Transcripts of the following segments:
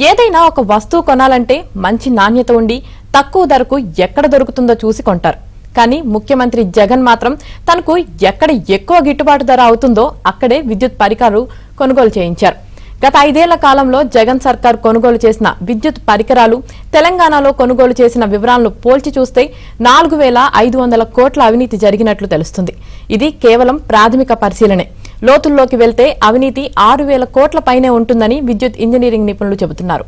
ఏదైనా ఒక వస్తువు కొనాలంటే మంచి నాణ్యత ఉండి తక్కువ ధరకు ఎక్కడ దొరుకుతుందో చూసి కొంటారు. కానీ ముఖ్యమంత్రి జగన్ మాత్రం తనకు ఎక్కడ ఎక్కువ గిట్టుబాటు ధర అవుతుందో అక్కడే విద్యుత్ పరికరాలు కొనుగోలు చేయించారు. గత 5 ఏళ్ల కాలంలో జగన్ సర్కార్ కొనుగోలు చేసిన విద్యుత్ పరికరాలు తెలంగాణలో కొనుగోలు చేసిన వివరాలను పోల్చి చూస్తే 4,500 కోట్ల అవినీతి జరిగినట్లు తెలుస్తుంది. ఇది కేవలం ప్రాథమిక పరిశీలనే. లోతుల్లోకి వెళ్తే అవినీతి 6,000 కోట్ల పైనే ఉంటుందని విద్యుత్ ఇంజనీరింగ్ నిపుణులు చెబుతున్నారు.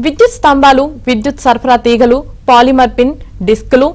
విద్యుత్ స్తంభాలు, విద్యుత్ సరఫరా తీగలు, పాలిమర్ పిన్, డిస్కులు,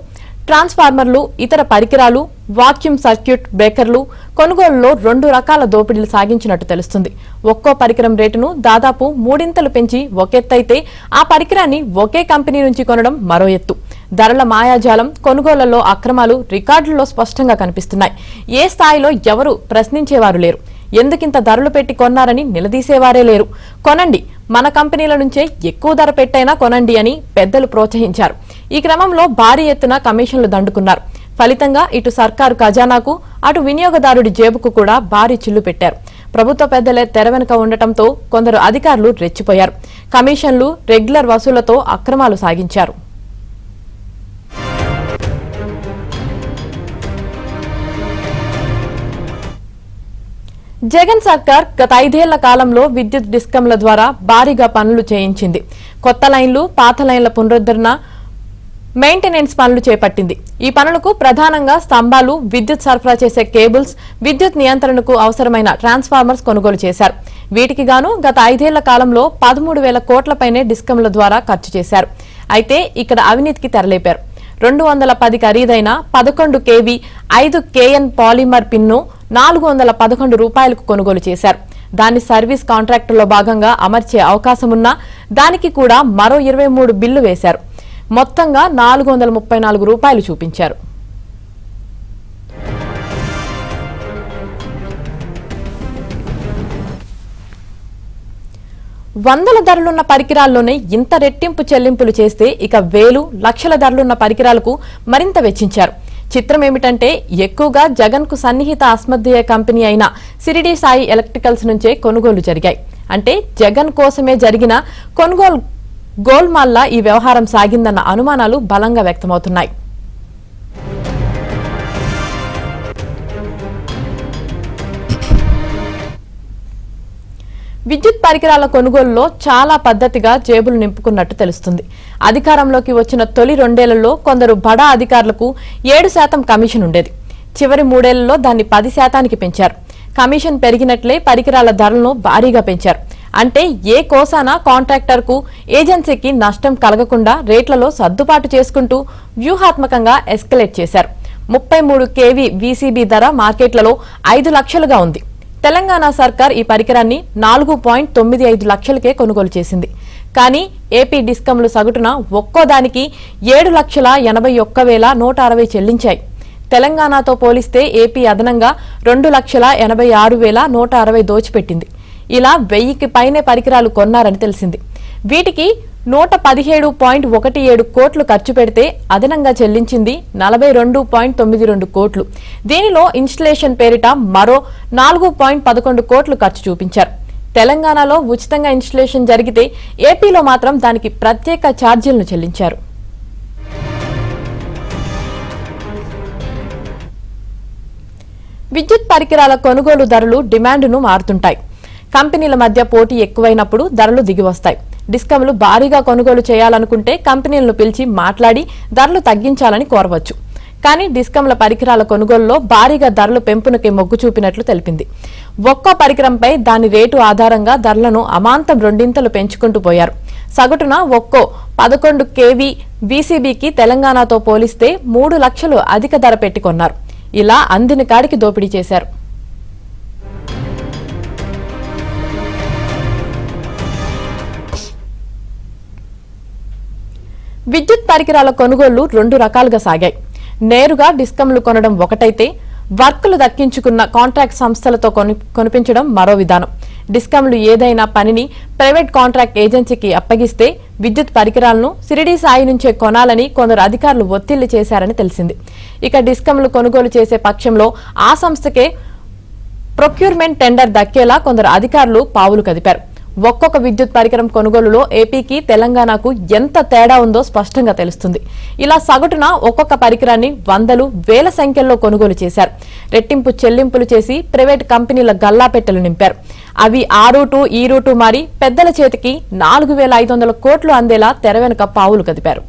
ట్రాన్స్ఫార్మర్లు, ఇతర పరికరాలు, వాక్యూమ్ సర్క్యూట్ బ్రేకర్లు కొనుగోలులో 2 రకాల దోపిడీలు సాగించినట్టు తెలుస్తుంది. ఒక్కో పరికరం రేటును దాదాపు 3 ఇంతలు పెంచి ఒకెత్తైతే ఆ పరికరాన్ని ఒకే కంపెనీ నుంచి కొనడం మరో ఎత్తు. ధరల మాయాజాలం, కొనుగోళ్లలో అక్రమాలు రికార్డుల్లో స్పష్టంగా కనిపిస్తున్నాయి. ఏ స్థాయిలో ఎవరు ప్రశ్నించేవారు లేరు. ఎందుకింత ధరలు పెట్టి కొన్నారని నిలదీసేవారే లేరు. కొనండి, మన కంపెనీల నుంచే ఎక్కువ ధర పెట్టైనా కొనండి అని పెద్దలు ప్రోత్సహించారు. ఈ క్రమంలో భారీ ఎత్తున కమిషన్లు దండుకున్నారు. ఫలితంగా ఇటు సర్కారు ఖజానాకు, అటు వినియోగదారుడి జేబుకు కూడా భారీ చిల్లు పెట్టారు. ప్రభుత్వ పెద్దలే తెర వెనుక ఉండటంతో కొందరు అధికారులు రెచ్చిపోయారు. కమిషన్లు, రెగ్యులర్ వసూళ్లతో అక్రమాలు సాగించారు. జగన్ సర్కార్ గత 5 ఏళ్ల కాలంలో విద్యుత్ డిస్కంల ద్వారా భారీగా పనులు చేయించింది. కొత్త లైన్లు, పాత లైన్ల పునరుద్ధరణ, మెయింటెనెన్స్ పనులు చేపట్టింది. ఈ పనులకు ప్రధానంగా స్తంభాలు, విద్యుత్ సరఫరా చేసే కేబుల్స్, విద్యుత్ నియంత్రణకు అవసరమైన ట్రాన్స్ఫార్మర్స్ కొనుగోలు చేశారు. వీటికి గాను గత 5 ఏళ్ల కాలంలో 13,000 కోట్లపైనే డిస్కంల ద్వారా ఖర్చు చేశారు. అయితే ఇక్కడ అవినీతికి తెరలేపారు. 210 ఖరీదైన 11 kV 5 kN పాలిమర్ పిన్ను 411 రూపాయలకు కొనుగోలు చేశారు. దాన్ని సర్వీస్ కాంట్రాక్టులో భాగంగా అమర్చే అవకాశమున్నా దానికి కూడా మరో 23 బిల్లు వేశారు. మొత్తంగా 434 రూపాయలు చూపించారు. వందల ధరలున్న పరికరాల్లోనే ఇంత రెట్టింపు చెల్లింపులు చేస్తే ఇక వేలు, లక్షల ధరలున్న పరికరాలకు మరింత వెచ్చించారు. చిత్రం ఏమిటంటే ఎక్కువగా జగన్ కు సన్నిహిత అస్మద్దేయ కంపెనీ అయిన సిరిడి సాయి ఎలక్ట్రికల్స్ నుంచే కొనుగోలు జరిగాయి. అంటే జగన్ కోసమే జరిగిన కొనుగోలు గోల్మాల్లా ఈ వ్యవహారం సాగిందన్న అనుమానాలు బలంగా వ్యక్తమవుతున్నాయి. విద్యుత్ పరికరాల కొనుగోలులో చాలా పద్ధతిగా జేబులు నింపుకున్నట్టు తెలుస్తుంది. అధికారంలోకి వచ్చిన తొలి 2 ఏళ్లలో కొందరు బడా అధికారులకు 7% కమిషన్ ఉండేది. చివరి 3 ఏళ్లలో దాన్ని 10%కి పెంచారు. కమిషన్ పెరిగినట్లే పరికరాల ధరలను భారీగా పెంచారు. అంటే ఏ కోసానా కాంట్రాక్టర్కు, ఏజెన్సీకి నష్టం కలగకుండా రేట్లలో సర్దుబాటు చేసుకుంటూ వ్యూహాత్మకంగా ఎస్కలేట్ చేశారు. 33 kV VCB ధర మార్కెట్లలో 5 లక్షలుగా ఉంది. తెలంగాణ సర్కార్ ఈ పరికరాన్ని 4.95 లక్షలకే కొనుగోలు చేసింది. కానీ ఏపీ డిస్కంలు సగటున ఒక్కో దానికి 7,81,160 చెల్లించాయి. తెలంగాణతో పోలిస్తే ఏపీ అదనంగా 2,86,160 దోచిపెట్టింది. ఇలా 1000కి పైనే పరికరాలు కొన్నారని తెలిసింది. వీటికి 117.17 కోట్లు ఖర్చు పెడితే అదనంగా చెల్లించింది 42.92 కోట్లు. దీనిలో ఇన్స్టలేషన్ పేరిట మరో 4.11 కోట్లు ఖర్చు చూపించారు. తెలంగాణలో ఉచితంగా ఇన్స్టలేషన్ జరిగితే ఏపీలో మాత్రం దానికి ప్రత్యేక ఛార్జీలను చెల్లించారు. విద్యుత్ పరికరాల కొనుగోలు ధరలు డిమాండ్ను మారుతుంటాయి. కంపెనీల మధ్య పోటీ ఎక్కువైనప్పుడు ధరలు దిగివస్తాయి. డిస్కంలు భారీగా కొనుగోలు చేయాలనుకుంటే కంపెనీలను పిలిచి మాట్లాడి ధరలు తగ్గించాలని కోరవచ్చు. కానీ డిస్కంల పరికరాల కొనుగోలులో భారీగా ధరలు పెంపునకి మొగ్గు చూపినట్లు తెలిపింది. ఒక్కో పరికరంపై దాని రేటు ఆధారంగా ధరలను అమాంతం 2 ఇంతలు పెంచుకుంటూ పోయారు. సగటున ఒక్కో 11 kV VCBకి తెలంగాణతో పోలిస్తే 3 లక్షలు అధిక ధర పెట్టి కొన్నారు. ఇలా అందిన కాడికి దోపిడీ చేశారు. విద్యుత్ పరికరాల కొనుగోళ్లు 2 రకాలుగా సాగాయి. నేరుగా డిస్కంలు కొనడం ఒకటైతే వర్కులు దక్కించుకున్న కాంట్రాక్ట్ సంస్థలతో కొనిపించడం మరో విధానం. డిస్కంలు ఏదైనా పనిని ప్రైవేట్ కాంట్రాక్ట్ ఏజెన్సీకి అప్పగిస్తే విద్యుత్ పరికరాలను షిరిడీ సాయి నుంచే కొనాలని కొందరు అధికారులు ఒత్తిళ్లు చేశారని తెలిసింది. ఇక డిస్కంలు కొనుగోలు చేసే పక్షంలో ఆ సంస్థకే ప్రొక్యూర్మెంట్ టెండర్ దక్కేలా కొందరు అధికారులు పావులు కదిపారు. ఒక్కొక్క విద్యుత్ పరికరం కొనుగోలులో ఏపీకి తెలంగాణకు ఎంత తేడా ఉందో స్పష్టంగా తెలుస్తుంది. ఇలా సగటున ఒక్కొక్క పరికరాన్ని వందలు వేల సంఖ్యల్లో కొనుగోలు చేశారు. రెట్టింపు చెల్లింపులు చేసి ప్రైవేట్ కంపెనీల గల్లాపెట్టెలు నింపారు. అవి ఆ రూటు ఈ రూటు మారి పెద్దల చేతికి 4,500 కోట్లు అందేలా తెర వెనుక పావులు కదిపారు.